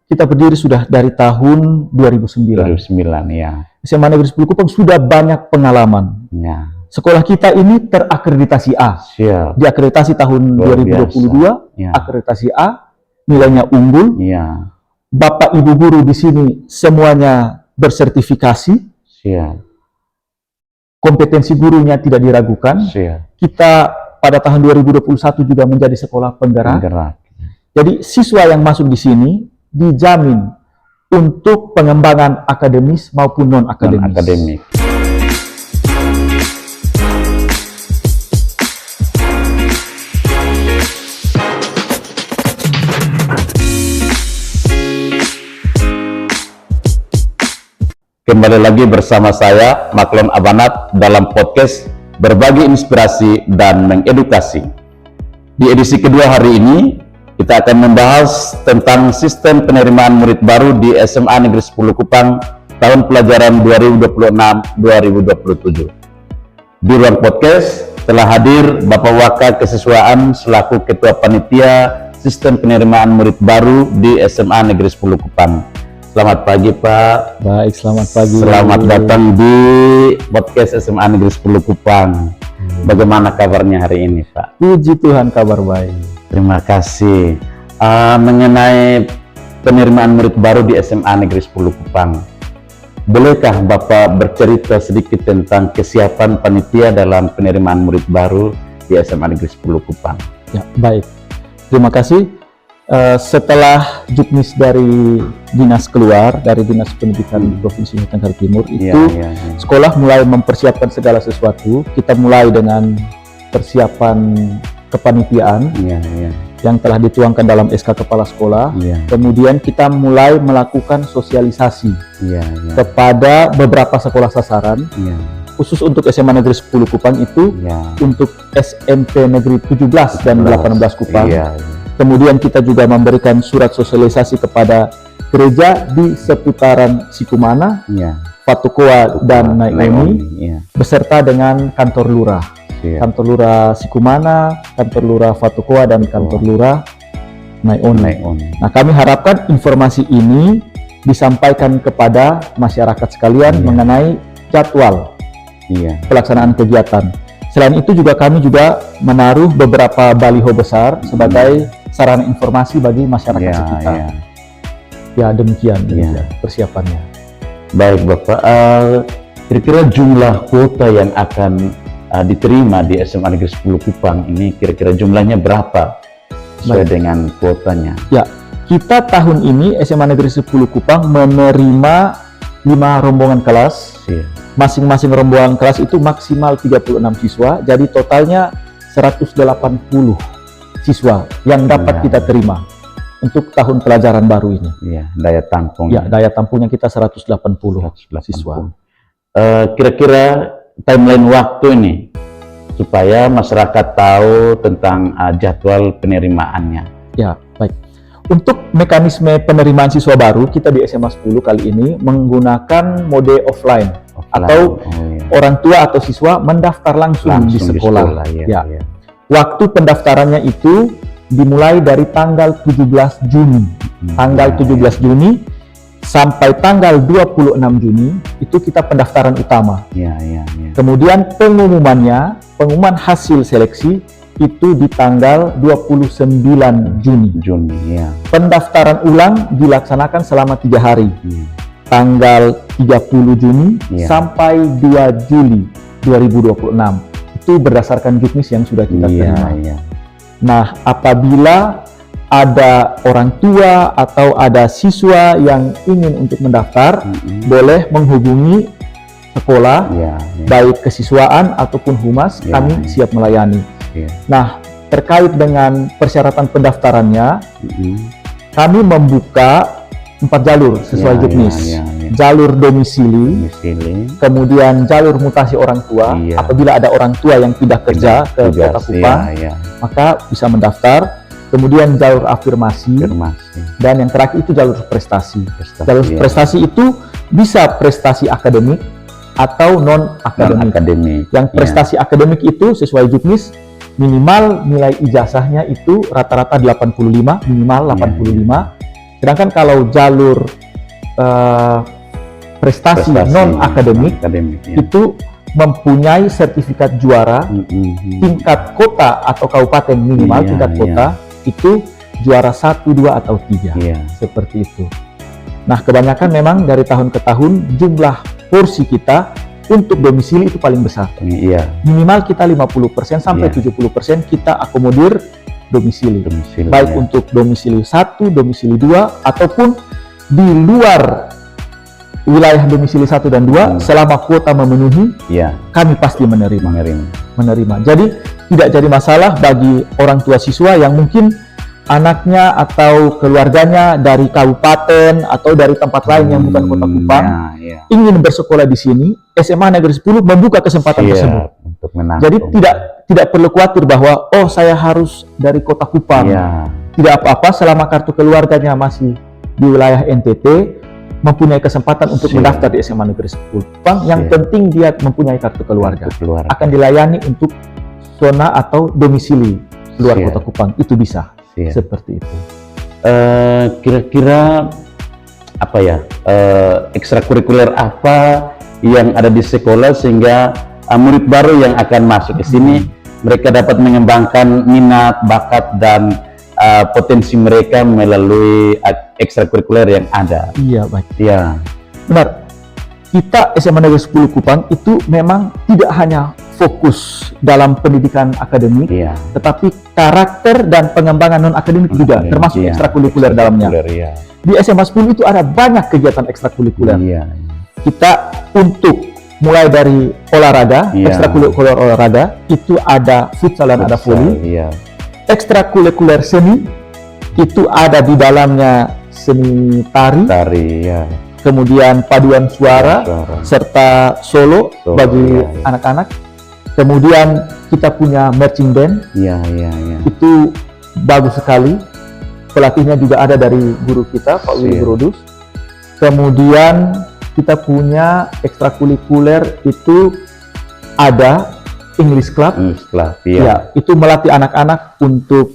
kita berdiri sudah dari tahun 2009. 2009 ya. SMA Negeri 10 Kupang sudah banyak pengalaman. Ya. Sekolah kita ini terakreditasi A. Siap. Diakreditasi tahun Luar 2022, biasa. Ya. akreditasi A, nilainya unggul. Ya. Bapak Ibu guru di sini semuanya bersertifikasi. Siap. Kompetensi gurunya tidak diragukan. Siap. Kita pada tahun 2021 juga menjadi sekolah penggerak. Jadi siswa yang masuk di sini dijamin untuk pengembangan akademis maupun non-akademis. Non-akademik. Kembali lagi bersama saya, Maklon Abanat, dalam podcast Berbagi Inspirasi dan Mengedukasi. Di edisi kedua hari ini, kita akan membahas tentang sistem penerimaan murid baru di SMA Negeri 10 Kupang tahun pelajaran 2026-2027. Di ruang podcast telah hadir Bapak Waka Kesiswaan selaku Ketua Panitia Sistem Penerimaan Murid Baru di SMA Negeri 10 Kupang. Selamat pagi Pak. Baik, selamat pagi. Selamat datang di podcast SMA Negeri 10 Kupang. Bagaimana kabarnya hari ini Pak? Puji Tuhan, kabar baik. Terima kasih. Mengenai penerimaan murid baru di SMA Negeri 10 Kupang, bolehkah Bapak bercerita sedikit tentang kesiapan panitia dalam penerimaan murid baru di SMA Negeri 10 Kupang? Ya, baik. Terima kasih. Setelah juknis dari dinas keluar, dari Dinas Pendidikan Provinsi Nusa Tenggara Timur, itu sekolah mulai mempersiapkan segala sesuatu. Kita mulai dengan persiapan kepanitiaan yang telah dituangkan dalam SK Kepala Sekolah. Kemudian kita mulai melakukan sosialisasi kepada beberapa sekolah sasaran. Khusus untuk SMA Negeri 10 Kupang itu untuk SMP Negeri 17 dan 18 Kupang. Kemudian kita juga memberikan surat sosialisasi kepada gereja di seputaran Sikumana, Fatukoa dan Naioni, beserta dengan kantor lurah. Kantor lurah Sikumana, kantor lurah Fatukoa, dan kantor lurah Naioni. Nah, kami harapkan informasi ini disampaikan kepada masyarakat sekalian mengenai jadwal pelaksanaan kegiatan. Selain itu juga kami juga menaruh beberapa baliho besar sebagai sarana informasi bagi masyarakat sekitar. Ya, demikian persiapannya. Baik Bapak, kira-kira jumlah kuota yang akan diterima di SMA Negeri 10 Kupang ini kira-kira jumlahnya berapa sesuai dengan kuotanya? Ya, kita tahun ini SMA Negeri 10 Kupang menerima 5 rombongan kelas. Masing-masing rombongan kelas itu maksimal 36 siswa, jadi totalnya 180 siswa yang dapat kita terima untuk tahun pelajaran baru ini. Daya tampung. Daya tampungnya kita 180 siswa. Kira-kira timeline waktu ini supaya masyarakat tahu tentang jadwal penerimaannya. Ya, baik. Untuk mekanisme penerimaan siswa baru, kita di SMA 10 kali ini menggunakan mode offline. Atau orang tua atau siswa mendaftar langsung di sekolah. Waktu pendaftarannya itu dimulai dari tanggal 17 Juni. Tanggal 17 Juni sampai tanggal 26 Juni itu kita pendaftaran utama. Kemudian pengumuman hasil seleksi itu di tanggal 29 Juni. Pendaftaran ulang dilaksanakan selama 3 hari. Tanggal 30 Juni sampai 2 Juli 2026. Itu berdasarkan juknis yang sudah kita terima. Nah, apabila ada orang tua atau ada siswa yang ingin untuk mendaftar, boleh menghubungi sekolah, baik kesiswaan ataupun humas, kami siap melayani. Nah, terkait dengan persyaratan pendaftarannya, kami membuka 4 jalur sesuai juknis. Jalur domisili, kemudian jalur mutasi orang tua. Apabila ada orang tua yang pindah kerja ke Kota Kupang, maka bisa mendaftar. Kemudian jalur afirmasi, dan yang terakhir itu jalur prestasi. Jalur prestasi itu bisa prestasi akademik atau non akademik. Yang prestasi akademik itu sesuai juknis minimal nilai ijazahnya itu rata-rata 85, minimal 85. Sedangkan kalau jalur prestasi non akademik ya. itu mempunyai sertifikat juara tingkat kota atau kabupaten minimal tingkat kota itu juara 1, 2 atau 3 seperti itu. Nah, kebanyakan memang dari tahun ke tahun jumlah porsi kita untuk domisili itu paling besar. Minimal kita 50% sampai 70% kita akomodir domisili. Baik untuk domisili 1, domisili 2 ataupun di luar wilayah domisili 1 dan 2 selama kuota memenuhi, kami pasti menerima. Jadi tidak jadi masalah bagi orang tua siswa yang mungkin anaknya atau keluarganya dari kabupaten atau dari tempat lain yang bukan Kota Kupang ingin bersekolah di sini. SMA Negeri 10 membuka kesempatan tersebut. Untuk jadi tidak perlu khawatir bahwa saya harus dari Kota Kupang. Tidak apa-apa selama kartu keluarganya masih di wilayah NTT, mempunyai kesempatan untuk mendaftar di SMA Negeri 10 Kupang. Yang penting dia mempunyai kartu keluarga. Akan dilayani untuk zona atau domisili luar Kota Kupang, itu bisa. Seperti itu. Kira-kira apa ya, ekstrakurikuler apa yang ada di sekolah sehingga murid baru yang akan masuk ke sini mereka dapat mengembangkan minat, bakat dan potensi mereka melalui ekstrakurikuler yang ada. Iya, baik. Benar. Kita SMA Negeri 10 Kupang itu memang tidak hanya fokus dalam pendidikan akademik, tetapi karakter dan pengembangan non akademik juga termasuk ekstrakurikuler dalamnya. Di SMA 10 itu ada banyak kegiatan ekstrakurikuler. Kita untuk mulai dari olahraga, ekstrakurikuler olahraga itu ada futsal dan ada voli. Ekstrakurikuler seni itu ada di dalamnya seni tari. Kemudian paduan suara serta solo bagi anak-anak. Kemudian kita punya marching band, itu bagus sekali. Pelatihnya juga ada dari guru kita, Pak Willy Brodus. Kemudian kita punya ekstrakurikuler itu ada English Club. Itu melatih anak-anak untuk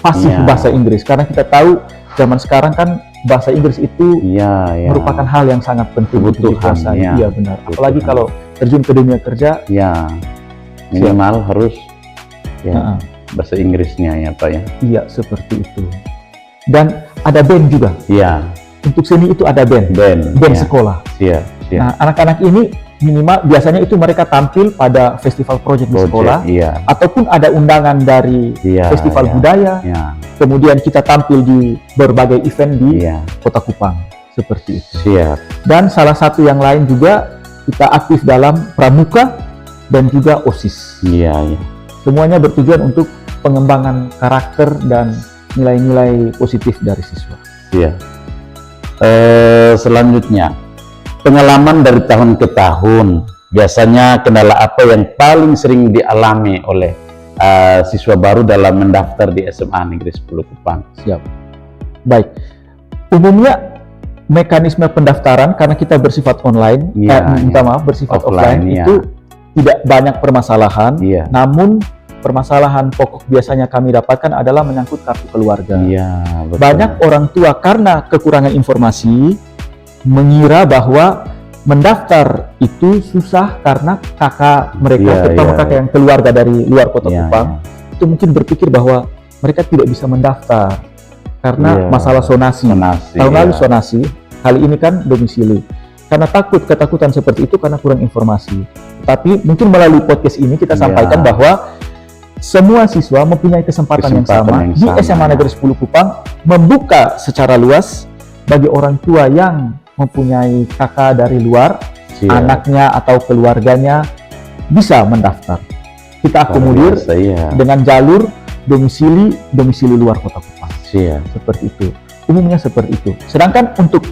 fasih bahasa Inggris. Karena kita tahu zaman sekarang kan bahasa Inggris itu merupakan hal yang sangat penting untuk dikuasai. Iya benar. Apalagi kalau terjun ke dunia kerja. Minimal harus bahasa Inggrisnya ya Pak ya. Iya, seperti itu. Dan ada band juga. Untuk seni itu ada band sekolah. Nah, anak-anak ini minimal biasanya itu mereka tampil pada festival project di sekolah, ataupun ada undangan dari festival budaya. Kemudian kita tampil di berbagai event di Kota Kupang, seperti itu. Dan salah satu yang lain juga kita aktif dalam pramuka dan juga OSIS. Semuanya bertujuan untuk pengembangan karakter dan nilai-nilai positif dari siswa. Selanjutnya, pengalaman dari tahun ke tahun, biasanya kendala apa yang paling sering dialami oleh siswa baru dalam mendaftar di SMA Negeri 10 Kupang? Baik, umumnya mekanisme pendaftaran karena kita bersifat online, bersifat offline itu tidak banyak permasalahan, namun permasalahan pokok biasanya kami dapatkan adalah menyangkut kartu keluarga. Banyak orang tua karena kekurangan informasi mengira bahwa mendaftar itu susah karena kakak mereka, terutama kakak yang keluarga dari luar Kota Kupang, itu mungkin berpikir bahwa mereka tidak bisa mendaftar karena masalah sonasi. Tahun lalu sonasi, kali ini kan domisili. Karena ketakutan seperti itu karena kurang informasi. Tapi mungkin melalui podcast ini kita sampaikan bahwa semua siswa mempunyai kesempatan yang sama di SMA Negeri 10 Kupang, membuka secara luas bagi orang tua yang mempunyai kakak dari luar, anaknya atau keluarganya bisa mendaftar. Kita akomodir dengan jalur domisili luar Kota Kupang. Seperti itu. Umumnya seperti itu. Sedangkan untuk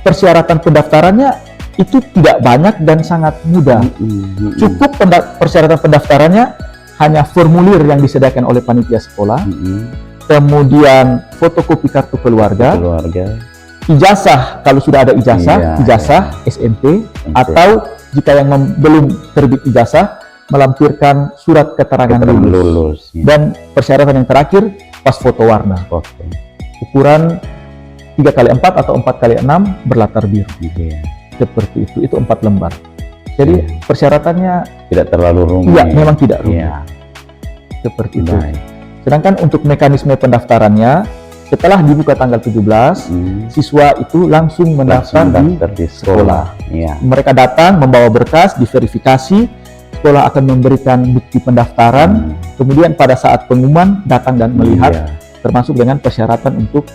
persyaratan pendaftarannya itu tidak banyak dan sangat mudah. Cukup persyaratan pendaftarannya hanya formulir yang disediakan oleh panitia sekolah, kemudian fotokopi kartu keluarga, ijazah kalau sudah ada ijazah SMP, atau jika yang belum terbit ijazah melampirkan surat keterangan lulus. Dan persyaratan yang terakhir pas foto warna. Ukuran 3x4 atau 4x6 berlatar biru. Iya. Seperti itu 4 lembar. Jadi persyaratannya Tidak terlalu rumit. iya memang tidak rumit. Iya. Seperti itu. Baik. Sedangkan untuk mekanisme pendaftarannya, setelah dibuka tanggal 17, siswa itu langsung mendaftar di sekolah. Iya. Mereka datang membawa berkas, diverifikasi, sekolah akan memberikan bukti pendaftaran, kemudian pada saat pengumuman datang dan melihat, Iya. termasuk dengan persyaratan untuk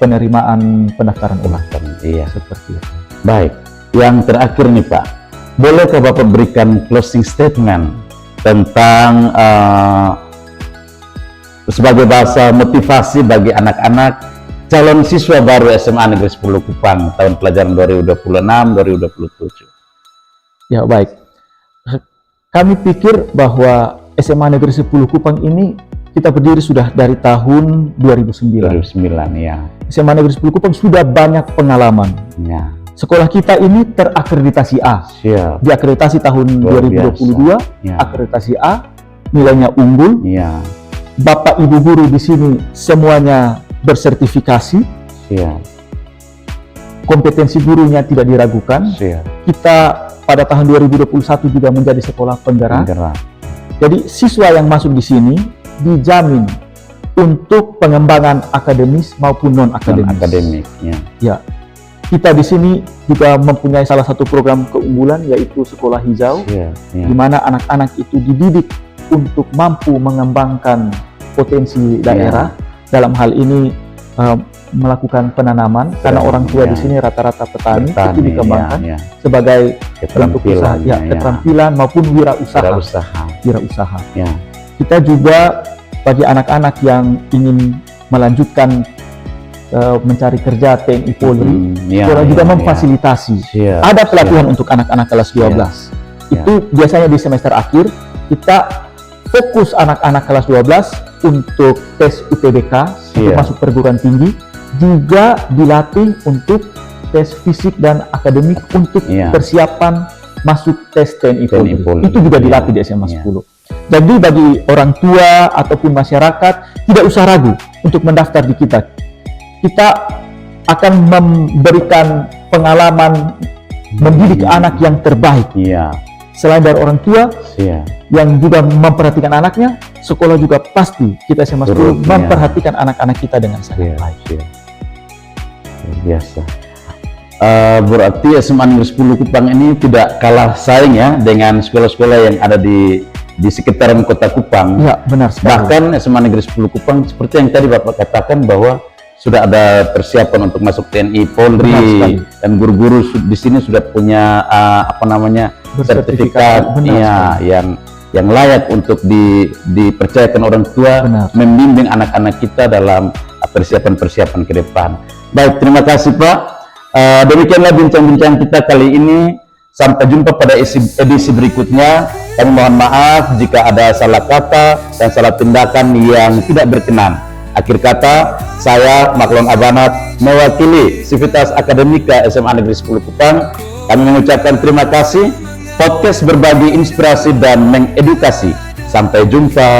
penerimaan pendaftaran ulang. Iya. Seperti itu. Baik. Yang terakhir nih Pak, bolehkah Bapak berikan closing statement tentang sebagai bahasa motivasi bagi anak-anak calon siswa baru SMA Negeri 10 Kupang tahun pelajaran 2026-2027? Ya baik, kami pikir bahwa SMA Negeri 10 Kupang ini kita berdiri sudah dari tahun 2009. 2009 ya. SMA Negeri 10 Kupang sudah banyak pengalaman. Ya. Sekolah kita ini terakreditasi A. Siap. Diakreditasi tahun Luar 2022, Ya. akreditasi A, nilainya unggul. Ya. Bapak Ibu guru di sini semuanya bersertifikasi, Siap. kompetensi gurunya tidak diragukan. Siap. Kita pada tahun 2021 juga menjadi sekolah penggerak. Gerak. Jadi siswa yang masuk di sini dijamin untuk pengembangan akademis maupun non akademis. Akademik. Ya. Ya, kita di sini juga mempunyai salah satu program keunggulan yaitu sekolah hijau, Siap. Ya. di mana anak-anak itu dididik untuk mampu mengembangkan potensi daerah. Dalam hal ini melakukan penanaman karena orang tua di sini rata-rata petani itu dikembangkan ya. sebagai bentuk usaha, Keterampilan. keterampilan maupun wirausaha. Wirausaha. Ya. Kita juga bagi anak-anak yang ingin melanjutkan mencari kerja TNI Polri, sekolah juga memfasilitasi. Siap. Ada pelatihan untuk anak-anak kelas 12. Itu biasanya di semester akhir kita fokus anak-anak kelas 12 untuk tes UTBK untuk masuk perguruan tinggi, juga dilatih untuk tes fisik dan akademik untuk persiapan masuk tes TNI Polri. Itu juga dilatih di SMA 10. Jadi bagi orang tua ataupun masyarakat tidak usah ragu untuk mendaftar di kita. Kita akan memberikan pengalaman mendidik anak yang terbaik. Selain dari orang tua yang juga memperhatikan anaknya, sekolah juga pasti kita SMA 10 memperhatikan anak-anak kita dengan sangat baik. Luar biasa. Berarti SMA Negeri 10 Kupang ini tidak kalah saing ya dengan sekolah-sekolah yang ada di sekitaran kota Kupang. Ya, benar sekali. Bahkan SMA Negeri 10 Kupang seperti yang tadi Bapak katakan bahwa sudah ada persiapan untuk masuk TNI Polri dan guru-guru di sini sudah punya sertifikat yang layak untuk dipercayakan orang tua membimbing anak-anak kita dalam persiapan-persiapan ke depan. Baik, terima kasih Pak. Demikianlah bincang-bincang kita kali ini. Sampai jumpa pada edisi berikutnya. Kami mohon maaf jika ada salah kata dan salah tindakan yang tidak berkenan. Akhir kata, saya Maklon Abanat mewakili Sivitas Akademika SMA Negeri 10 Kupang. Kami mengucapkan terima kasih. Podcast berbagi inspirasi dan mengedukasi. Sampai jumpa.